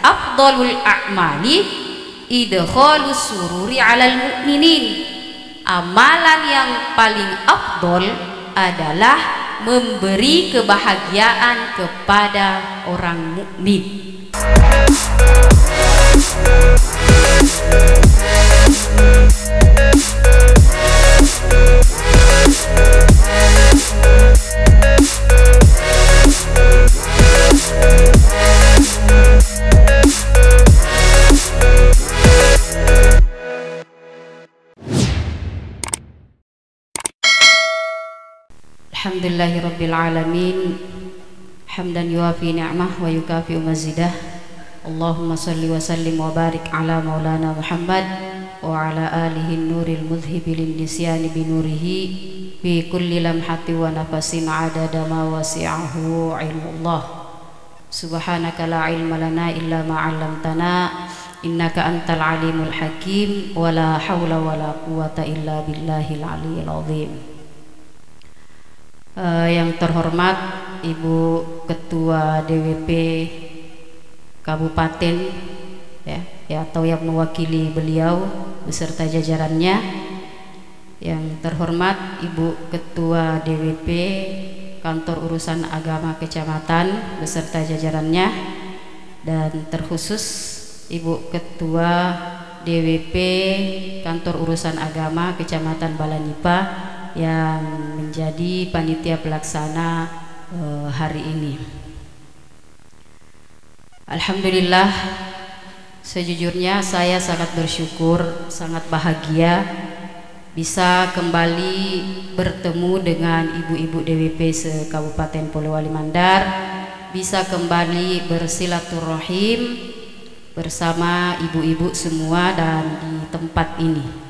afdhalul a'mali idkhalus sururi 'alal mu'minin. Amalan yang paling afdol adalah memberi kebahagiaan kepada orang mukmin. Alhamdulillahirabbil alamin, hamdan yuafi ni'mah wa yukafi mazidah. Allahumma salli wa sallim wa barik ala maulana Muhammad wa ala alihi nuril mudhibi lin nisyani bi nurihi bi kulli lamhati wa nafasin adada ma wasi'ahu ilmullah. Subhanaka la ilma lana illa ma 'allamtana innaka antal alimul hakim wa la hawla wa la quwata illa billahil aliyyil azim. Yang terhormat Ibu Ketua DWP Kabupaten ya, atau yang mewakili beliau beserta jajarannya. Yang terhormat Ibu Ketua DWP Kantor Urusan Agama Kecamatan beserta jajarannya, dan terkhusus Ibu Ketua DWP Kantor Urusan Agama Kecamatan Balanipa yang menjadi panitia pelaksana hari ini. Alhamdulillah, sejujurnya saya sangat bersyukur, sangat bahagia bisa kembali bertemu dengan ibu-ibu DWP se-Kabupaten Polewali Mandar, bisa kembali bersilaturahim bersama ibu-ibu semua dan di tempat ini.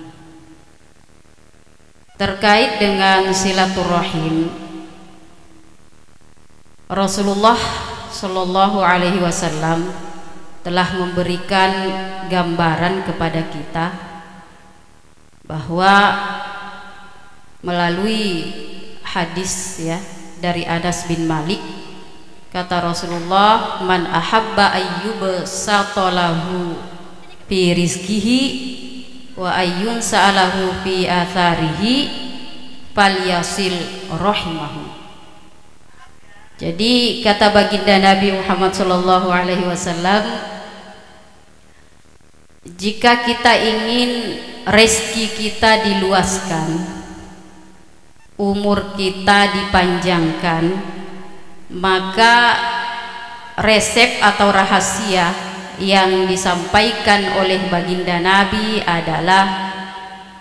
Terkait dengan silaturahim, Rasulullah Shallallahu Alaihi Wasallam telah memberikan gambaran kepada kita bahwa melalui hadis ya dari Anas bin Malik, kata Rasulullah, man ahabba ayyub satolahu fi rizkihi wa ayyun sa'alahu fi atharihi falyasil rahimahu. Jadi kata baginda Nabi Muhammad sallallahu alaihi wasallam, jika kita ingin rezeki kita diluaskan, umur kita dipanjangkan, maka resep atau rahasia yang disampaikan oleh baginda Nabi adalah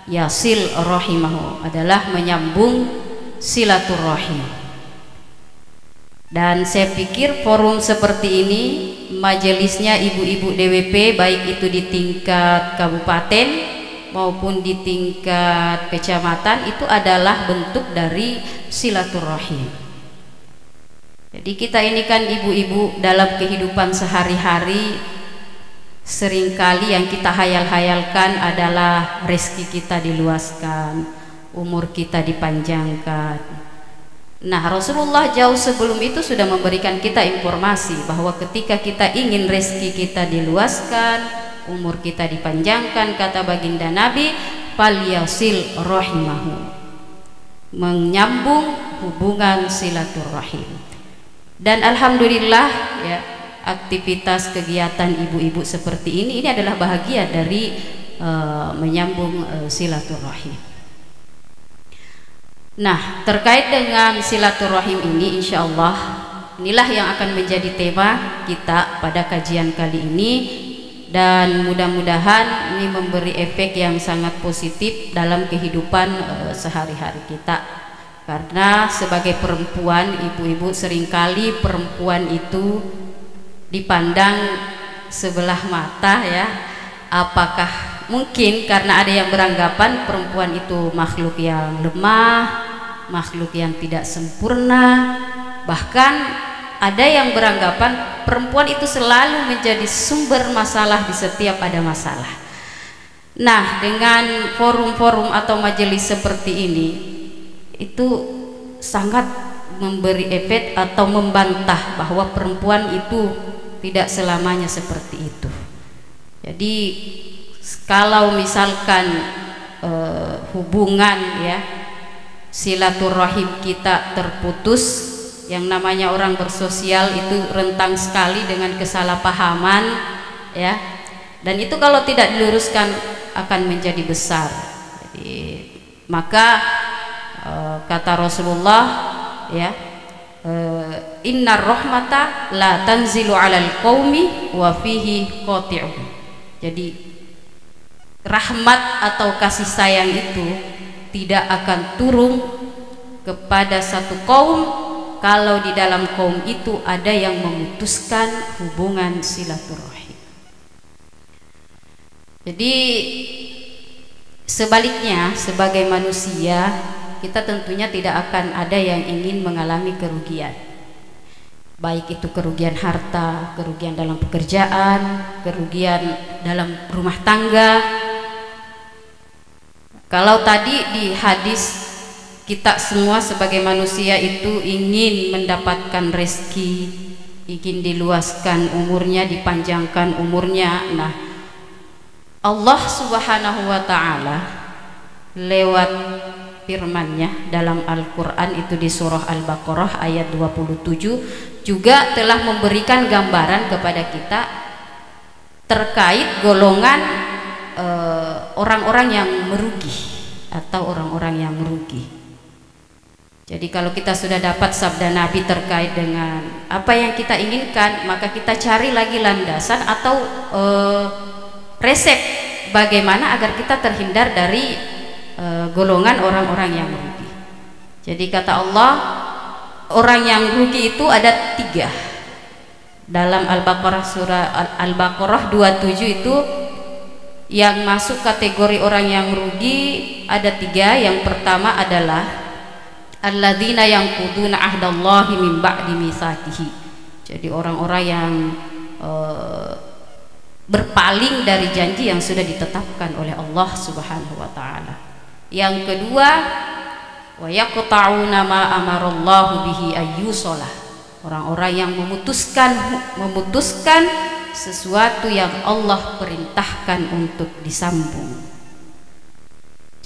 yasil rahimahu, adalah menyambung silaturahim. Dan saya pikir forum seperti ini, majelisnya ibu-ibu DWP, baik itu di tingkat kabupaten maupun di tingkat kecamatan, itu adalah bentuk dari silaturahim. Jadi kita ini kan ibu-ibu dalam kehidupan sehari-hari, seringkali yang kita hayal-hayalkan adalah rezeki kita diluaskan, umur kita dipanjangkan. Nah, Rasulullah jauh sebelum itu sudah memberikan kita informasi bahwa ketika kita ingin rezeki kita diluaskan, umur kita dipanjangkan, kata baginda Nabi, falyasil rahimahu, menyambung hubungan silaturahim. Dan alhamdulillah ya, aktivitas kegiatan ibu-ibu seperti ini adalah bahagia dari menyambung silaturahim. Nah, terkait dengan silaturahim ini, insya Allah inilah yang akan menjadi tema kita pada kajian kali ini, dan mudah-mudahan ini memberi efek yang sangat positif dalam kehidupan sehari-hari kita. Karena sebagai perempuan, ibu-ibu, seringkali perempuan itu dipandang sebelah mata ya. Apakah mungkin karena ada yang beranggapan perempuan itu makhluk yang lemah, makhluk yang tidak sempurna, bahkan ada yang beranggapan perempuan itu selalu menjadi sumber masalah di setiap ada masalah. Nah, dengan forum-forum atau majelis seperti ini, itu sangat memberi efek atau membantah bahwa perempuan itu tidak selamanya seperti itu. Jadi kalau misalkan hubungan ya silaturahim kita terputus, yang namanya orang bersosial itu rentan sekali dengan kesalahpahaman ya, dan itu kalau tidak diluruskan akan menjadi besar. Jadi, maka kata Rasulullah ya, innar rahmata la tanzilu alal qaumi wa fihi qati'un. Jadi rahmat atau kasih sayang itu tidak akan turun kepada satu kaum kalau di dalam kaum itu ada yang memutuskan hubungan silaturahim. Jadi sebaliknya, sebagai manusia kita tentunya tidak akan ada yang ingin mengalami kerugian, baik itu kerugian harta, kerugian dalam pekerjaan, kerugian dalam rumah tangga. Kalau tadi di hadis kita semua sebagai manusia itu ingin mendapatkan rezeki, ingin diluaskan umurnya, dipanjangkan umurnya. Nah, Allah Subhanahu wa ta'ala lewat firman-Nya dalam Al-Qur'an itu di surah Al-Baqarah ayat 27 juga telah memberikan gambaran kepada kita terkait golongan orang-orang yang merugi atau orang-orang yang merugi. Jadi kalau kita sudah dapat sabda Nabi terkait dengan apa yang kita inginkan, maka kita cari lagi landasan atau resep bagaimana agar kita terhindar dari golongan orang-orang yang merugi. Jadi kata Allah, orang yang rugi itu ada 3. Dalam Al-Baqarah, surah Al-Baqarah 27 itu yang masuk kategori orang yang rugi ada 3. Yang pertama adalah alladzina yanquduna ahdallahi min ba'di mitsaqihi. Jadi orang-orang yang berpaling dari janji yang sudah ditetapkan oleh Allah Subhanahu wa ta'ala. Yang kedua, wa yaqta'una ma amarallahu bihi ayyusalah. Orang-orang yang memutuskan sesuatu yang Allah perintahkan untuk disambung.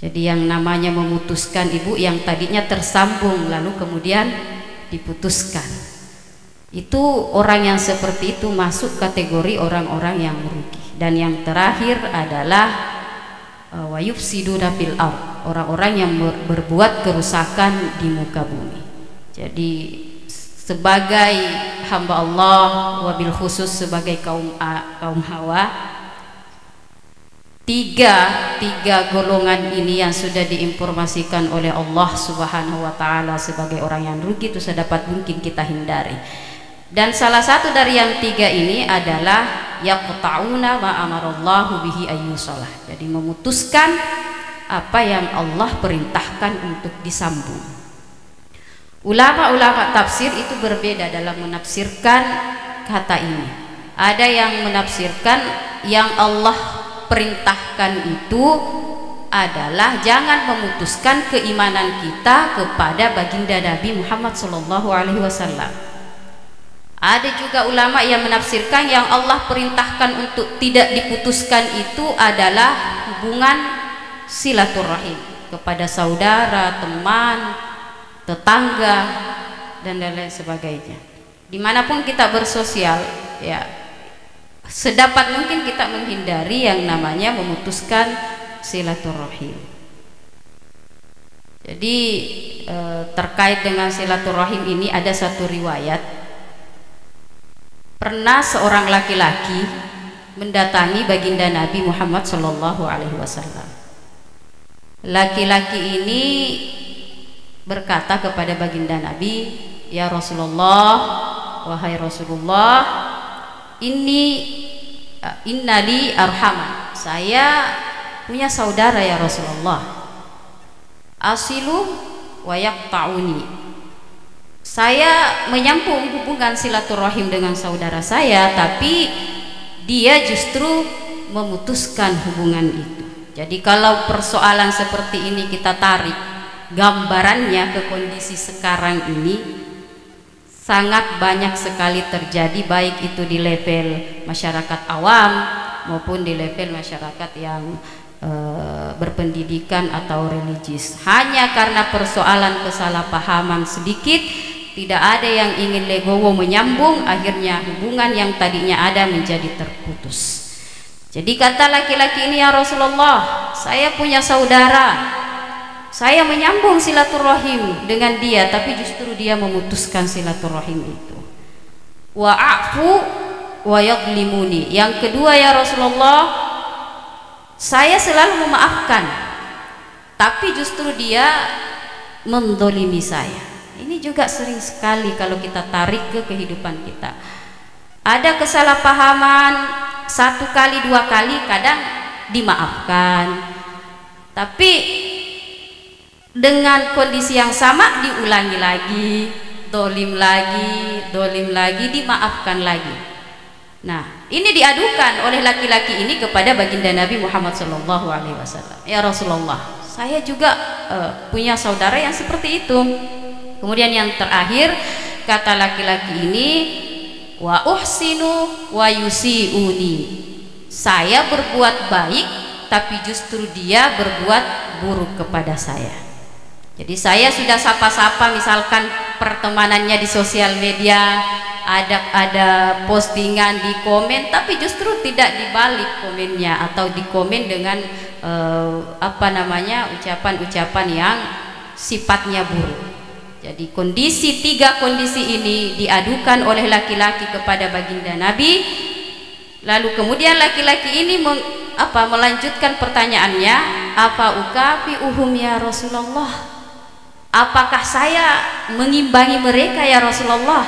Jadi yang namanya memutuskan, ibu, yang tadinya tersambung lalu kemudian diputuskan, itu orang yang seperti itu masuk kategori orang-orang yang merugi. Dan yang terakhir adalah wa yufsiduna fil ardh, orang-orang yang berbuat kerusakan di muka bumi. Jadi sebagai hamba Allah, wabil khusus sebagai kaum Hawa, tiga golongan ini yang sudah diinformasikan oleh Allah Subhanahu wa ta'ala sebagai orang yang rugi itu sedapat mungkin kita hindari. Dan salah satu dari yang 3 ini adalah yaqta'una ma amarallahu bihi ayyusalah. Jadi memutuskan apa yang Allah perintahkan untuk disambung. Ulama-ulama tafsir itu berbeda dalam menafsirkan kata ini. Ada yang menafsirkan yang Allah perintahkan itu adalah jangan memutuskan keimanan kita kepada baginda Nabi Muhammad SAW. Ada juga ulama yang menafsirkan yang Allah perintahkan untuk tidak diputuskan itu adalah hubungan silaturahim kepada saudara, teman, tetangga, dan lain sebagainya. Dimanapun kita bersosial, ya sedapat mungkin kita menghindari yang namanya memutuskan silaturahim. Jadi terkait dengan silaturahim ini ada satu riwayat, pernah seorang laki-laki mendatangi baginda Nabi Muhammad SAW. Laki-laki ini berkata kepada baginda Nabi, ya Rasulullah, wahai Rasulullah, innali arhaman, saya punya saudara ya Rasulullah, asilu wa yaqta'uni, saya menyambung hubungan silaturahim dengan saudara saya, tapi dia justru memutuskan hubungan itu. Jadi kalau persoalan seperti ini kita tarik gambarannya ke kondisi sekarang ini, sangat banyak sekali terjadi, baik itu di level masyarakat awam maupun di level masyarakat yang berpendidikan atau religius. Hanya karena persoalan kesalahpahaman sedikit, tidak ada yang ingin legowo menyambung, akhirnya hubungan yang tadinya ada menjadi terputus. Jadi kata laki-laki ini, ya Rasulullah, saya punya saudara, saya menyambung silaturahim dengan dia, tapi justru dia memutuskan silaturahim itu. Wa'afu wa yadlimuni. Yang kedua, ya Rasulullah, saya selalu memaafkan, tapi justru dia mendolimi saya. Ini juga sering sekali kalau kita tarik ke kehidupan kita. Ada kesalahpahaman satu kali dua kali, kadang dimaafkan, tapi dengan kondisi yang sama diulangi lagi, dolim lagi, dimaafkan lagi. Nah, ini diadukan oleh laki-laki ini kepada baginda Nabi Muhammad SAW. Ya Rasulullah, saya juga punya saudara yang seperti itu. Kemudian yang terakhir, kata laki-laki ini, wa uhsinu wa yusiuni. Saya berbuat baik, tapi justru dia berbuat buruk kepada saya. Jadi saya sudah sapa-sapa, misalkan pertemanannya di sosial media, ada postingan di komen, tapi justru tidak dibalik komennya atau di komen dengan ucapan-ucapan yang sifatnya buruk. Jadi tiga kondisi ini diadukan oleh laki-laki kepada baginda Nabi. Lalu kemudian laki-laki ini melanjutkan pertanyaannya, apa ukafi uhum ya Rasulullah, apakah saya mengimbangi mereka ya Rasulullah?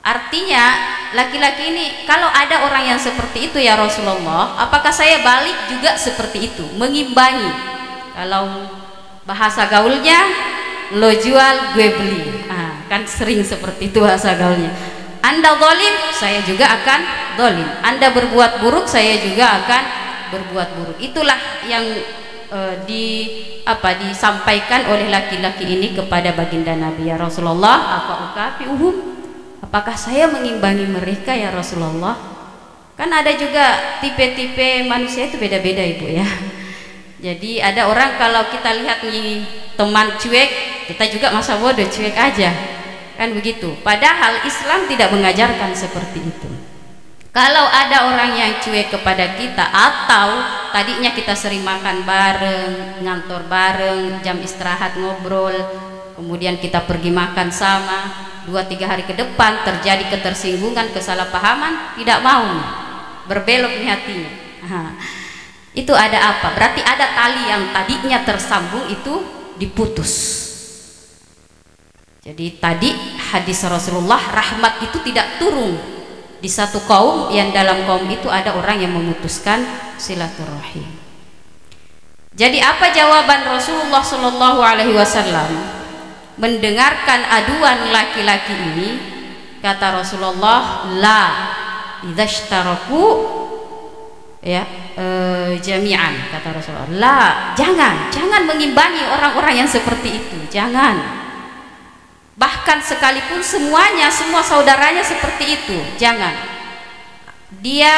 Artinya laki-laki ini, kalau ada orang yang seperti itu ya Rasulullah, apakah saya balik juga seperti itu, mengimbangi? Kalau bahasa gaulnya, lo jual gue beli, kan sering seperti itu bahasa gaulnya. Anda zalim, saya juga akan zalim. Anda berbuat buruk, saya juga akan berbuat buruk. Itulah yang disampaikan oleh laki-laki ini kepada baginda Nabi, ya Rasulullah, apa ukafi uhum, apakah saya mengimbangi mereka ya Rasulullah? Kan ada juga tipe-tipe manusia itu beda-beda Ibu ya. Jadi ada orang kalau kita lihat nih teman cuek, kita juga masa bodoh, cuek aja, kan begitu. Padahal Islam tidak mengajarkan seperti itu. Kalau ada orang yang cuek kepada kita, atau tadinya kita sering makan bareng, ngantor bareng, jam istirahat ngobrol, kemudian kita pergi makan sama, 2-3 hari ke depan terjadi ketersinggungan, kesalahpahaman, tidak mau, berbelok nih hatinya. Itu ada apa? Berarti ada tali yang tadinya tersambung itu diputus. Jadi tadi hadis Rasulullah, rahmat itu tidak turun di satu kaum yang dalam kaum itu ada orang yang memutuskan silaturahim. Jadi apa jawaban Rasulullah Shallallahu Alaihi Wasallam mendengarkan aduan laki-laki ini? Kata Rasulullah, la idzashtaraku jami'an, kata Rasulullah, la, jangan mengimbangi orang-orang yang seperti itu, jangan. Bahkan sekalipun semua saudaranya seperti itu, jangan. Dia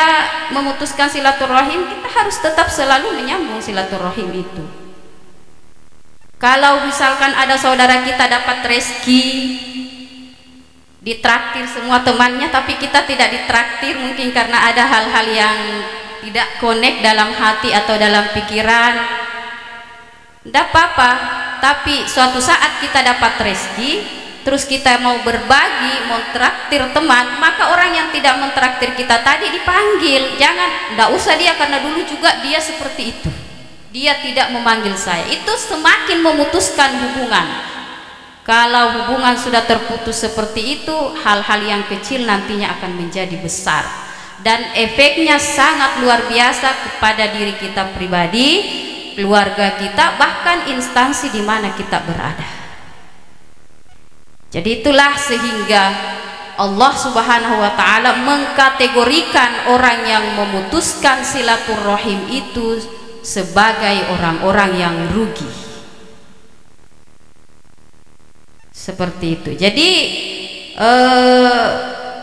memutuskan silaturahim, kita harus tetap selalu menyambung silaturahim itu. Kalau misalkan ada saudara kita dapat rezeki, ditraktir semua temannya, tapi kita tidak ditraktir, mungkin karena ada hal-hal yang tidak connect dalam hati atau dalam pikiran, tidak apa-apa. Tapi suatu saat kita dapat rezeki, terus kita mau berbagi, mau traktir teman, maka orang yang tidak mentraktir kita tadi dipanggil. Jangan, tidak usah dia, karena dulu juga dia seperti itu, dia tidak memanggil saya. Itu semakin memutuskan hubungan. Kalau hubungan sudah terputus seperti itu, hal-hal yang kecil nantinya akan menjadi besar, dan efeknya sangat luar biasa kepada diri kita pribadi, keluarga kita, bahkan instansi di mana kita berada. Jadi itulah sehingga Allah Subhanahu wa Ta'ala mengkategorikan orang yang memutuskan silaturahim itu sebagai orang-orang yang rugi. Seperti itu. Jadi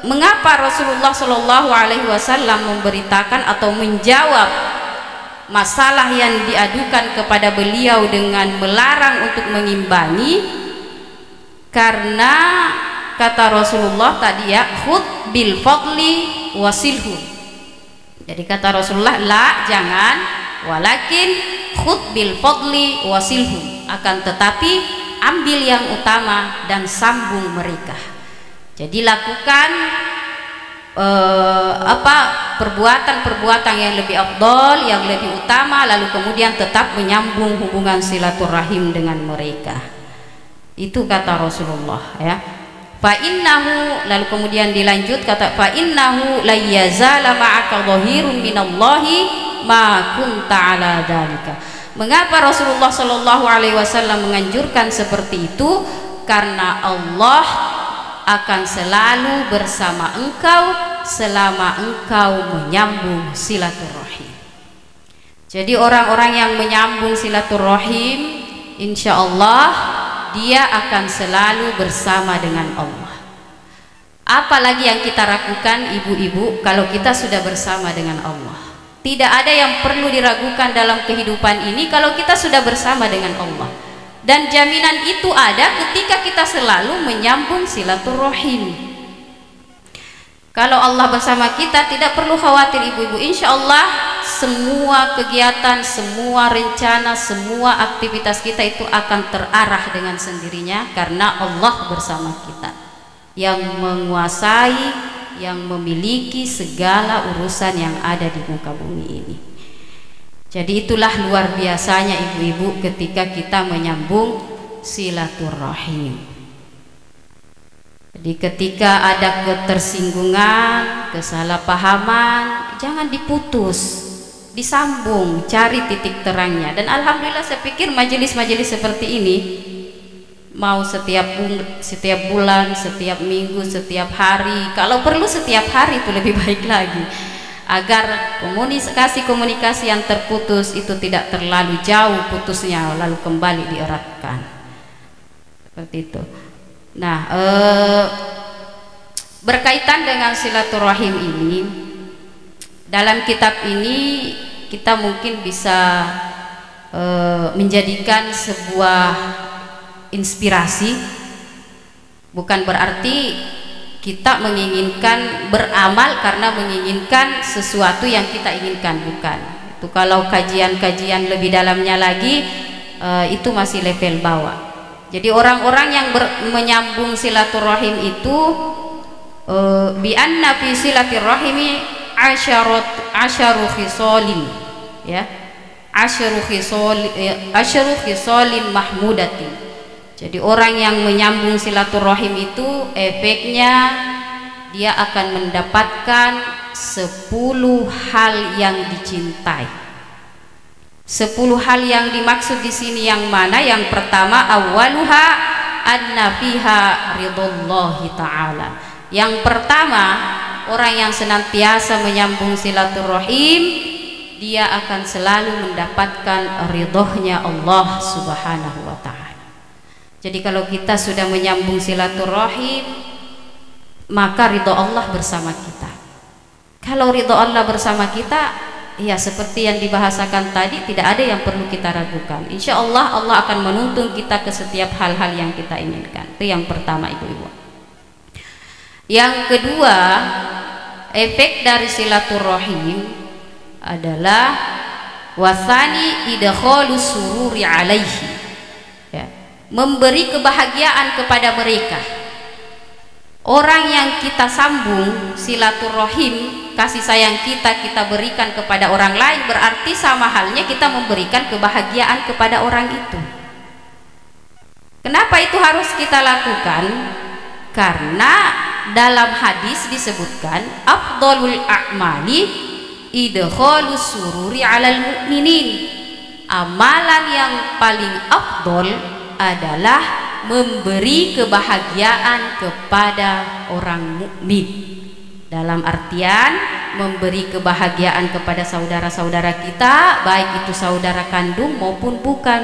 mengapa Rasulullah Shallallahu Alaihi Wasallam memberitakan atau menjawab masalah yang diadukan kepada beliau dengan melarang untuk mengimbangi? Karena kata Rasulullah tadi ya, khud bil fadli wasilhu. Jadi kata Rasulullah, la, jangan, walakin khud bil fadli wasilhu, akan tetapi ambil yang utama dan sambung mereka. Jadi lakukan perbuatan-perbuatan yang lebih afdol, yang lebih utama, lalu kemudian tetap menyambung hubungan silaturahim dengan mereka. Itu kata Rasulullah ya. Fa innahu, lalu kemudian dilanjut kata fa innahu la yazala ma'aka dhahirun minallahi ma kunta ala dzalika. Mengapa Rasulullah Shallallahu Alaihi Wasallam menganjurkan seperti itu? Karena Allah akan selalu bersama engkau selama engkau menyambung silaturahim. Jadi orang-orang yang menyambung silaturahim, insya Allah dia akan selalu bersama dengan Allah. Apalagi yang kita lakukan ibu-ibu kalau kita sudah bersama dengan Allah. Tidak ada yang perlu diragukan dalam kehidupan ini kalau kita sudah bersama dengan Allah. Dan jaminan itu ada ketika kita selalu menyambung silaturahim. Kalau Allah bersama kita, tidak perlu khawatir ibu-ibu. Insya Allah semua kegiatan, semua rencana, semua aktivitas kita itu akan terarah dengan sendirinya karena Allah bersama kita, yang menguasai, yang memiliki segala urusan yang ada di muka bumi ini. Jadi itulah luar biasanya ibu-ibu ketika kita menyambung silaturahim. Jadi ketika ada ketersinggungan, kesalahpahaman, jangan diputus, disambung, cari titik terangnya. Dan alhamdulillah saya pikir majelis-majelis seperti ini mau setiap bulan, setiap minggu, setiap hari, kalau perlu setiap hari itu lebih baik lagi, agar komunikasi yang terputus itu tidak terlalu jauh putusnya lalu kembali dieratkan seperti itu. Nah, berkaitan dengan silaturahim ini, dalam kitab ini kita mungkin bisa menjadikan sebuah inspirasi. Bukan berarti kita menginginkan beramal karena menginginkan sesuatu yang kita inginkan, bukan. Itu kalau kajian-kajian lebih dalamnya lagi itu masih level bawah. Jadi orang-orang yang menyambung silaturahim itu bi anna fi silaturahimi asyaru khisalin, ya, asyaru khisalin mahmudatin. Jadi orang yang menyambung silaturahim itu efeknya dia akan mendapatkan 10 hal yang dicintai. 10 hal yang dimaksud di sini yang mana? Yang pertama, awwaluha anna fiha ridallahi ta'ala. Yang pertama, orang yang senantiasa menyambung silaturahim, dia akan selalu mendapatkan ridhonya Allah Subhanahu wa ta'ala. Jadi kalau kita sudah menyambung silaturahim, maka ridho Allah bersama kita. Kalau ridho Allah bersama kita, ya seperti yang dibahasakan tadi, tidak ada yang perlu kita ragukan. Insya Allah Allah akan menuntun kita ke setiap hal-hal yang kita inginkan. Itu yang pertama ibu-ibu. Yang kedua, efek dari silaturahim adalah wasani idkhalus sururi alaihi, ya, memberi kebahagiaan kepada mereka. Orang yang kita sambung silaturahim, kasih sayang kita berikan kepada orang lain, berarti sama halnya kita memberikan kebahagiaan kepada orang itu. Kenapa itu harus kita lakukan? Karena dalam hadis disebutkan afdhalul a'mali idkhalus sururi 'alal mu'minin. Amalan yang paling afdol adalah memberi kebahagiaan kepada orang mukmin. Dalam artian memberi kebahagiaan kepada saudara-saudara kita, baik itu saudara kandung maupun bukan,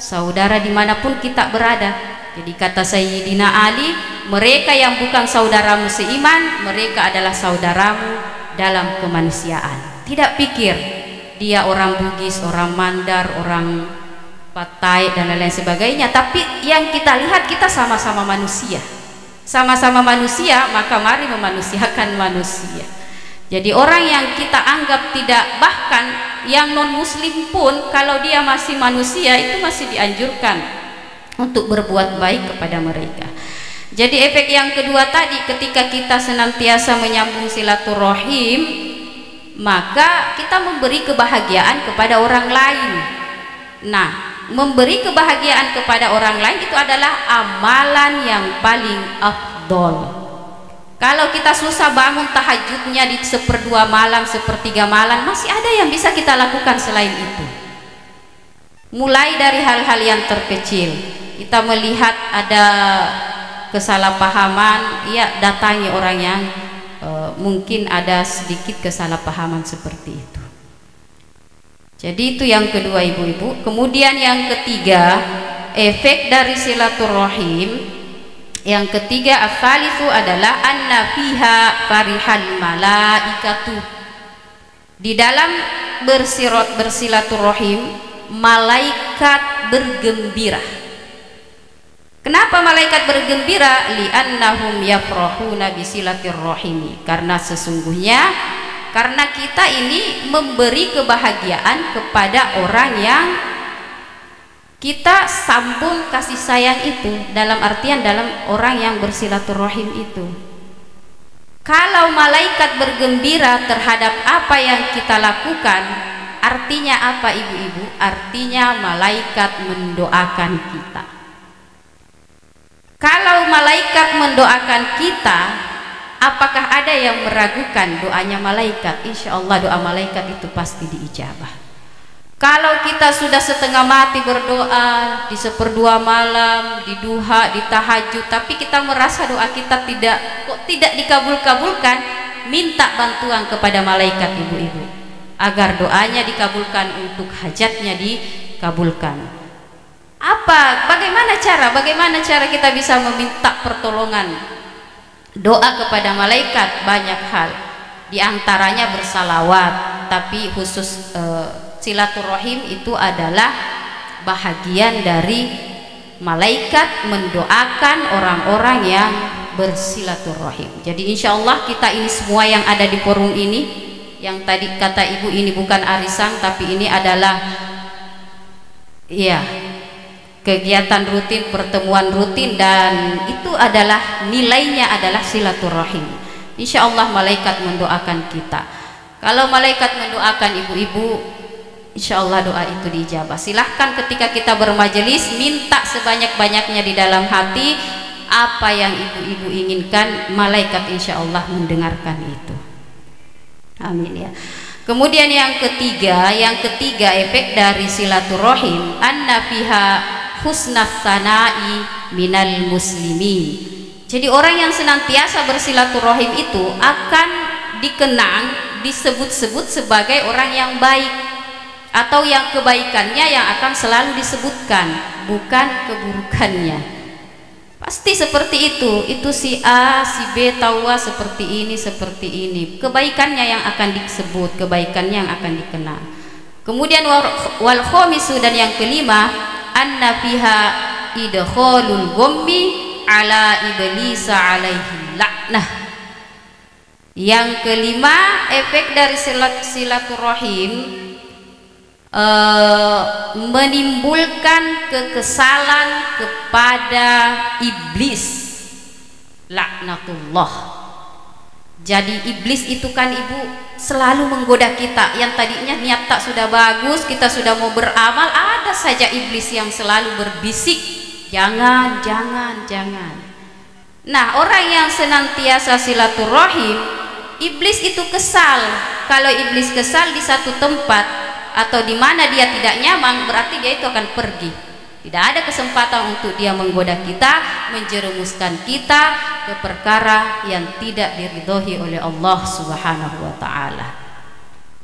saudara dimanapun kita berada. Jadi kata Sayyidina Ali, mereka yang bukan saudaramu seiman, mereka adalah saudaramu dalam kemanusiaan. Tidak pikir dia orang Bugis, orang Mandar, orang Patai dan lain-lain sebagainya, tapi yang kita lihat kita sama-sama manusia. Sama-sama manusia, maka mari memanusiakan manusia. Jadi orang yang kita anggap tidak, bahkan yang non muslim pun kalau dia masih manusia itu masih dianjurkan untuk berbuat baik kepada mereka. Jadi efek yang kedua tadi, ketika kita senantiasa menyambung silaturahim, maka kita memberi kebahagiaan kepada orang lain. Nah, memberi kebahagiaan kepada orang lain itu adalah amalan yang paling afdol. Kalau kita susah bangun tahajudnya di 1/2 malam, 1/3 malam, masih ada yang bisa kita lakukan selain itu. Mulai dari hal-hal yang terkecil, kita melihat ada kesalahpahaman, ya datangi orang yang mungkin ada sedikit kesalahpahaman seperti itu. Jadi itu yang kedua ibu-ibu. Kemudian yang ketiga, efek dari silaturahim yang ketiga, asalisu adalah anna fiha farihal malaikatu. Di dalam bersilaturahim, malaikat bergembira. Kenapa malaikat bergembira? Li'annahum yafrahuna bisilatirrahimi. Karena sesungguhnya karena kita ini memberi kebahagiaan kepada orang yang kita sambung kasih sayang itu, dalam artian dalam orang yang bersilaturahim itu. Kalau malaikat bergembira terhadap apa yang kita lakukan, artinya apa ibu-ibu? Artinya malaikat mendoakan kita. Kalau malaikat mendoakan kita, apakah ada yang meragukan doanya malaikat? Insya Allah doa malaikat itu pasti diijabah. Kalau kita sudah setengah mati berdoa di 1/2 malam, di duha, di tahajud, tapi kita merasa doa kita tidak dikabul-kabulkan, minta bantuan kepada malaikat ibu-ibu agar doanya dikabulkan, untuk hajatnya dikabulkan. Bagaimana cara kita bisa meminta pertolongan doa kepada malaikat? Banyak hal, diantaranya bersalawat. Tapi khusus silaturahim itu adalah bahagian dari malaikat mendoakan orang-orang yang bersilaturahim. Jadi insya Allah kita ini semua yang ada di forum ini, yang tadi kata ibu ini bukan arisan, tapi ini adalah kegiatan rutin, pertemuan rutin, dan itu adalah nilainya adalah silaturahim. Insya Allah malaikat mendoakan kita. Kalau malaikat mendoakan ibu-ibu, insya Allah doa itu diijabah. Silahkan ketika kita bermajelis, minta sebanyak-banyaknya di dalam hati apa yang ibu-ibu inginkan, malaikat insya Allah mendengarkan itu. Amin ya. Kemudian yang ketiga efek dari silaturahim, anna fiha husnat sana'i minal muslimin. Jadi orang yang senantiasa bersilaturahim itu akan dikenang, disebut-sebut sebagai orang yang baik, atau yang kebaikannya yang akan selalu disebutkan, bukan keburukannya. Pasti seperti itu si A, si B tahu seperti ini, kebaikannya yang akan disebut, kebaikannya yang akan dikenang. Kemudian wal khamisu, dan yang kelima, anna fiha idkhalul ghammi ala iblisa alaihi laknah. Yang kelima, efek dari silaturahim menimbulkan kekesalan kepada iblis, laknatullah. Jadi iblis itu kan ibu selalu menggoda kita, yang tadinya niat tak sudah bagus, kita sudah mau beramal, ada saja iblis yang selalu berbisik, jangan. Nah, orang yang senantiasa silaturahim, iblis itu kesal. Kalau iblis kesal di satu tempat atau di mana dia tidak nyaman, berarti dia itu akan pergi. Tidak ada kesempatan untuk dia menggoda kita, menjerumuskan kita ke perkara yang tidak diridhoi oleh Allah Subhanahu wa taala.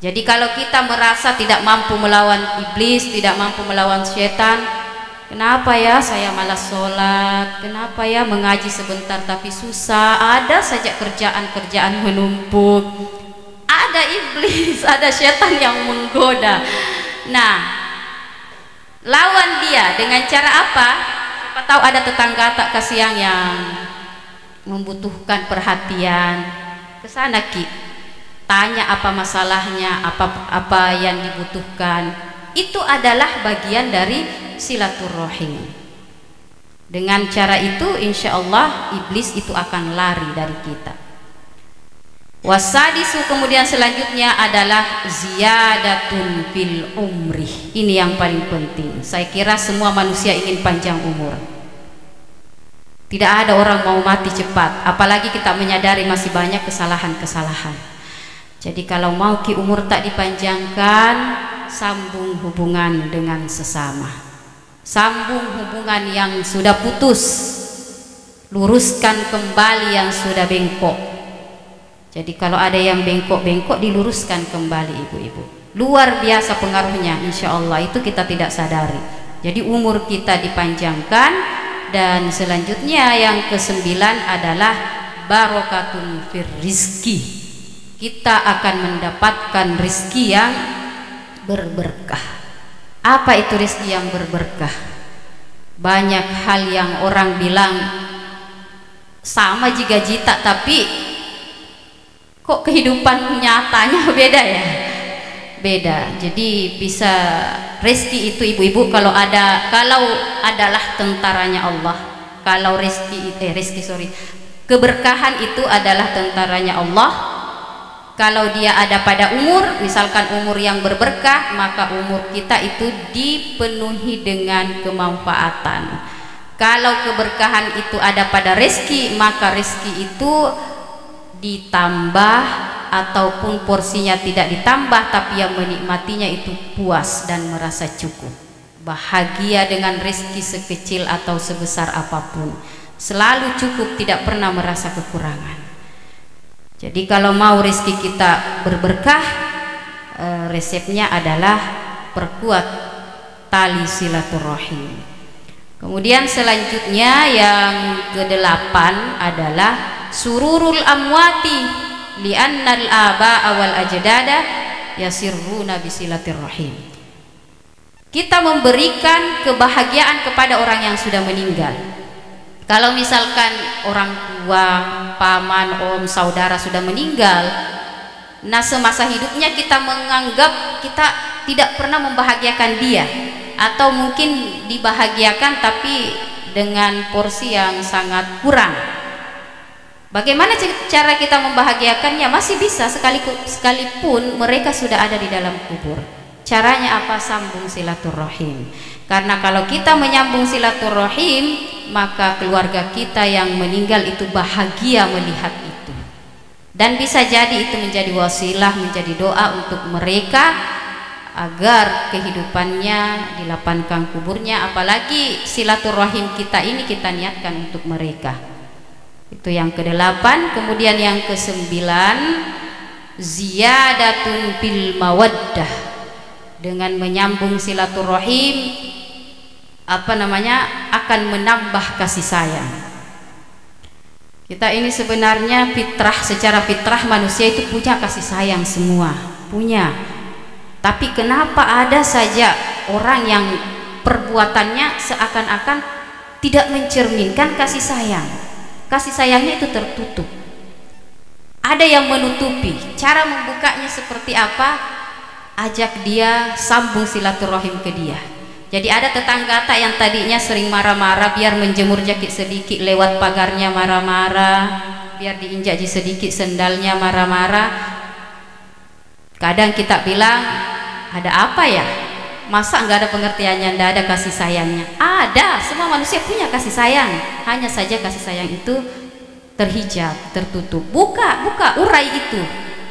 Jadi kalau kita merasa tidak mampu melawan iblis, tidak mampu melawan setan, Kenapa ya saya malas sholat? Kenapa ya mengaji sebentar tapi susah? Ada saja kerjaan-kerjaan menumpuk. Ada iblis, ada setan yang menggoda. Nah, lawan dia dengan cara apa? Siapa tahu ada tetangga tak kasihan yang membutuhkan perhatian. Kesana Ki, tanya apa masalahnya, apa yang dibutuhkan. Itu adalah bagian dari silaturahim. Dengan cara itu insya Allah iblis itu akan lari dari kita. Wasadisu, kemudian selanjutnya adalah ziyadatun fil umri. Ini yang paling penting. Saya kira semua manusia ingin panjang umur. Tidak ada orang mau mati cepat, apalagi kita menyadari masih banyak kesalahan-kesalahan. Jadi kalau mau Ki umur tak dipanjangkan, sambung hubungan dengan sesama. Sambung hubungan yang sudah putus, luruskan kembali yang sudah bengkok. Jadi kalau ada yang bengkok-bengkok, diluruskan kembali ibu-ibu. Luar biasa pengaruhnya, insya Allah itu kita tidak sadari. Jadi umur kita dipanjangkan. Dan selanjutnya yang ke-9 adalah barokatun fir rizki. Kita akan mendapatkan rizki yang berberkah. Apa itu rizki yang berberkah? Banyak hal yang orang bilang sama jika jita, tapi kok kehidupan nyatanya beda ya? Beda. Jadi bisa rezeki itu ibu-ibu kalau adalah tentaranya Allah. Kalau keberkahan itu adalah tentaranya Allah. Kalau dia ada pada umur, misalkan umur yang berberkah, maka umur kita itu dipenuhi dengan kemanfaatan. Kalau keberkahan itu ada pada rezeki, maka rezeki itu ditambah, ataupun porsinya tidak ditambah, tapi yang menikmatinya itu puas dan merasa cukup, bahagia dengan rezeki sekecil atau sebesar apapun, selalu cukup, tidak pernah merasa kekurangan. Jadi kalau mau rezeki kita berberkah, resepnya adalah perkuat tali silaturahim. Kemudian selanjutnya yang ke-8 adalah sururul amwati li'annal aba'a wal ajdada yasirruna bisilatirrahim. Kita memberikan kebahagiaan kepada orang yang sudah meninggal. Kalau misalkan orang tua, paman, om, saudara sudah meninggal, nah semasa hidupnya kita menganggap kita tidak pernah membahagiakan dia, atau mungkin dibahagiakan tapi dengan porsi yang sangat kurang. Bagaimana cara kita membahagiakannya? Masih bisa sekalipun mereka sudah ada di dalam kubur. Caranya apa? Sambung silaturahim. Karena kalau kita menyambung silaturahim, maka keluarga kita yang meninggal itu bahagia melihat itu. Dan bisa jadi itu menjadi wasilah, menjadi doa untuk mereka agar kehidupannya dilapangkan kuburnya. Apalagi silaturahim kita ini kita niatkan untuk mereka. Itu yang ke-8. Kemudian yang ke-9 ziyadatun bil mawaddah. Dengan menyambung silaturahim akan menambah kasih sayang. Kita ini sebenarnya secara fitrah manusia itu punya kasih sayang semua, punya. Tapi kenapa ada saja orang yang perbuatannya seakan-akan tidak mencerminkan kasih sayang? Kasih sayangnya itu tertutup. Ada yang menutupi. Cara membukanya seperti apa? Ajak dia, sambung silaturahim ke dia. Jadi ada tetangga tak yang tadinya sering marah-marah, biar menjemur jakit sedikit lewat pagarnya marah-marah, biar diinjak sedikit sendalnya marah-marah. Kadang kita bilang, ada apa ya? Masa nggak ada pengertiannya, nggak ada kasih sayangnya? Ada, semua manusia punya kasih sayang. Hanya saja kasih sayang itu terhijab, tertutup. Buka, urai itu.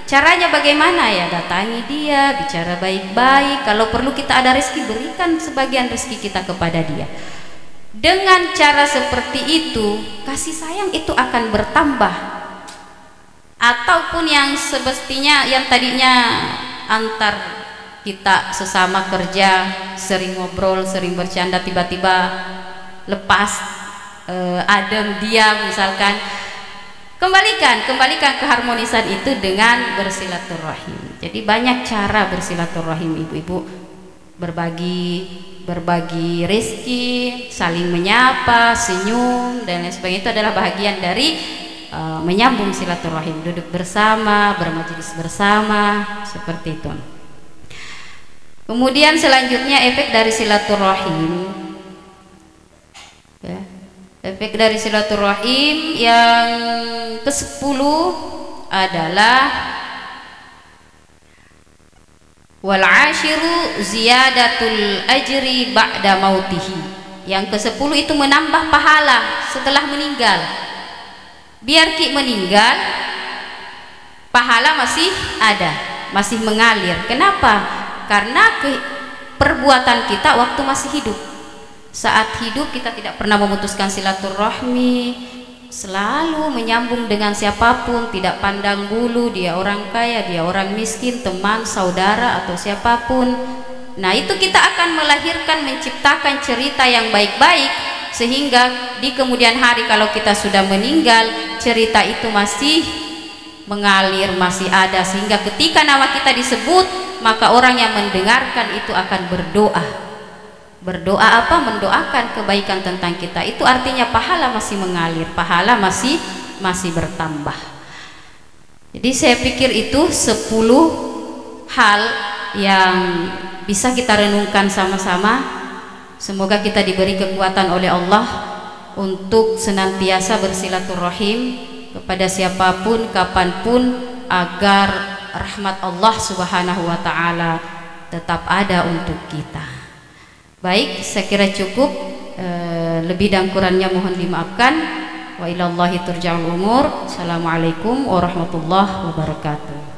Caranya bagaimana ya? Datangi dia, bicara baik-baik. Kalau perlu kita ada rezeki, berikan sebagian rezeki kita kepada dia. Dengan cara seperti itu, kasih sayang itu akan bertambah. Ataupun yang semestinya yang tadinya antar kita sesama kerja sering ngobrol, sering bercanda, tiba-tiba lepas, adem, diam misalkan, kembalikan keharmonisan itu dengan bersilaturahim. Jadi banyak cara bersilaturahim ibu-ibu, berbagi rezeki, saling menyapa, senyum dan lain sebagainya. Itu adalah bahagian dari menyambung silaturahim, duduk bersama, bermajelis bersama, seperti itu. Kemudian selanjutnya efek dari silaturahim, ya, efek dari silaturahim yang ke-10 adalah wal ashiru ziyadatul ajri ba'da mautihi. Yang ke-10 itu menambah pahala setelah meninggal. Biar meninggal, pahala masih ada, masih mengalir. Kenapa? Karena perbuatan kita waktu masih hidup. Saat hidup kita tidak pernah memutuskan silaturahmi, selalu menyambung dengan siapapun, tidak pandang bulu dia orang kaya, dia orang miskin, teman, saudara atau siapapun. Nah, itu kita akan melahirkan, menciptakan cerita yang baik-baik, sehingga di kemudian hari kalau kita sudah meninggal, cerita itu masih mengalir, masih ada, sehingga ketika nama kita disebut, maka orang yang mendengarkan itu akan berdoa. Berdoa apa? Mendoakan kebaikan tentang kita. Itu artinya pahala masih mengalir, pahala masih bertambah. Jadi saya pikir itu 10 hal yang bisa kita renungkan sama-sama. Semoga kita diberi kekuatan oleh Allah untuk senantiasa bersilaturahim kepada siapapun, kapanpun, agar rahmat Allah Subhanahu wa ta'ala tetap ada untuk kita. Baik, saya kira cukup. Lebih dan kurangnya mohon dimaafkan. Wa ilallahi turja'ul umur. Assalamualaikum warahmatullahi wabarakatuh.